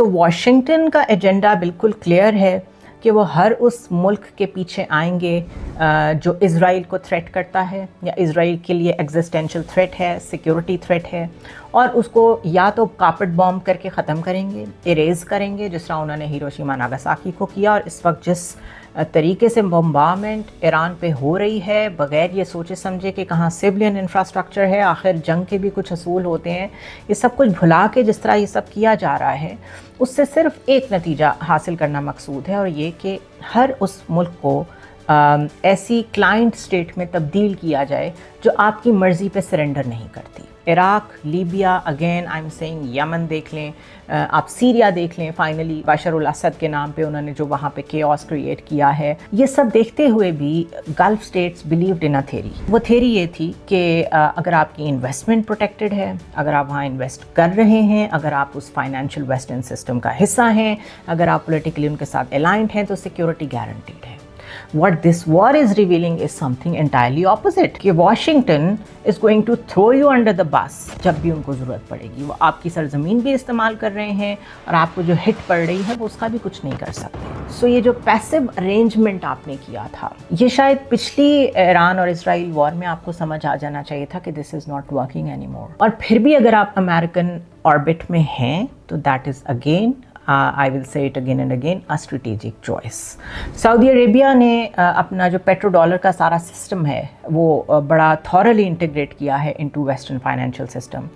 سو Washington کا agenda بالکل clear ہے کہ وہ ہر اس ملک کے پیچھے آئیں گے جو اسرائیل کو تھریٹ کرتا ہے یا اسرائیل کے لیے ایگزسٹینشیل تھریٹ ہے، سیکیورٹی تھریٹ ہے، اور اس کو یا تو کارپٹ بامب کر کے ختم کریں گے، اریز کریں گے، جس طرح انہوں نے ہیروشیما ناگاساکی کو کیا. اور اس وقت جس طریقے سے بمبارمنٹ ایران پہ ہو رہی ہے بغیر یہ سوچے سمجھے کہ کہاں سویلین انفراسٹرکچر ہے، آخر جنگ کے بھی کچھ اصول ہوتے ہیں، یہ سب کچھ بھلا کے جس طرح یہ سب کیا جا رہا ہے، اس سے صرف ایک نتیجہ حاصل کرنا مقصود ہے، اور یہ کہ ہر اس ملک کو ایسی کلائنٹ سٹیٹ میں تبدیل کیا جائے جو آپ کی مرضی پہ سرنڈر نہیں کرتی. Iraq, Libya, again I am saying Yemen دیکھ لیں، آپ سیریا دیکھ لیں، فائنلی بشار الاسد کے نام پہ انہوں نے جو وہاں پہ کیوس کریٹ کیا ہے. یہ سب دیکھتے ہوئے بھی Gulf states believed in a theory. وہ تھیری یہ تھی کہ اگر آپ کی انویسٹمنٹ پروٹیکٹڈ ہے، اگر آپ وہاں انویسٹ کر رہے ہیں، اگر آپ اس فائنینشیل ویسٹرن سسٹم کا حصہ ہیں، اگر آپ پولیٹیکلی ان کے ساتھ الائنڈ ہیں، تو سیکیورٹی گارنٹیڈ ہے. What this war is revealing is something entirely opposite. کہ Washington is going to throw you under the bus جب بھی ان کو ضرورت پڑے گی. وہ آپ کی سرزمین بھی استعمال کر رہے ہیں اور آپ کو جو ہٹ پڑ رہی ہے وہ اس کا بھی کچھ نہیں کر سکتے. سو یہ جو پیسو ارینجمنٹ آپ نے کیا تھا، یہ شاید پچھلی ایران اور اسرائیل وار میں آپ کو سمجھ آ جانا چاہیے تھا کہ this is not working anymore. اور پھر بھی اگر آپ امریکن آربٹ میں ہیں تو that is again I will say it again and again, a strategic choice. سعودی عربیہ نے اپنا جو پیٹرو ڈالر کا سارا سسٹم ہے وہ بڑا تھورلی انٹیگریٹ کیا ہے into western financial system.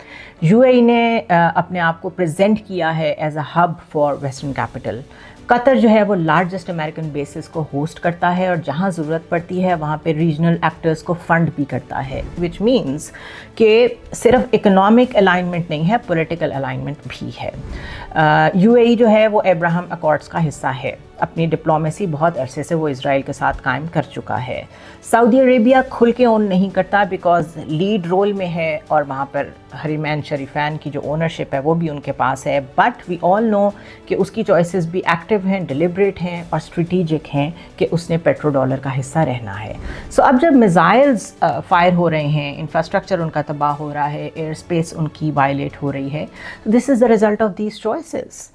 UAE اے ای نے اپنے آپ کو پریزنٹ کیا ہے as a hub for western capital. Qatar جو ہے وہ لارجسٹ امریکن بیسز کو ہوسٹ کرتا ہے اور جہاں ضرورت پڑتی ہے وہاں پہ ریجنل ایکٹرز کو فنڈ بھی کرتا ہے، وچ مینس کہ صرف اکنامک الائنمنٹ نہیں ہے، پولیٹیکل الائنمنٹ بھی ہے. یو اے ای جو ہے وہ ابراہم اکارڈز کا حصہ ہے. اپنی ڈپلومیسی بہت عرصے سے وہ اسرائیل کے ساتھ قائم کر چکا ہے. سعودی عربیہ کھل کے اون نہیں کرتا بیکاز لیڈ رول میں ہے اور وہاں پر حرمین شریفین کی جو اونرشپ ہے وہ بھی ان کے پاس ہے. بٹ وی آل نو کہ اس کی چوائسیز بھی ایکٹیو ہیں، ڈیلیبریٹ ہیں اور اسٹریٹیجک ہیں کہ اس نے پیٹرو ڈالر کا حصہ رہنا ہے. سو اب جب میزائلز فائر ہو رہے ہیں، انفراسٹرکچر ان کا تباہ ہو رہا ہے، ایئر اسپیس ان کی وائلیٹ ہو رہی ہے، this is the result of these choices.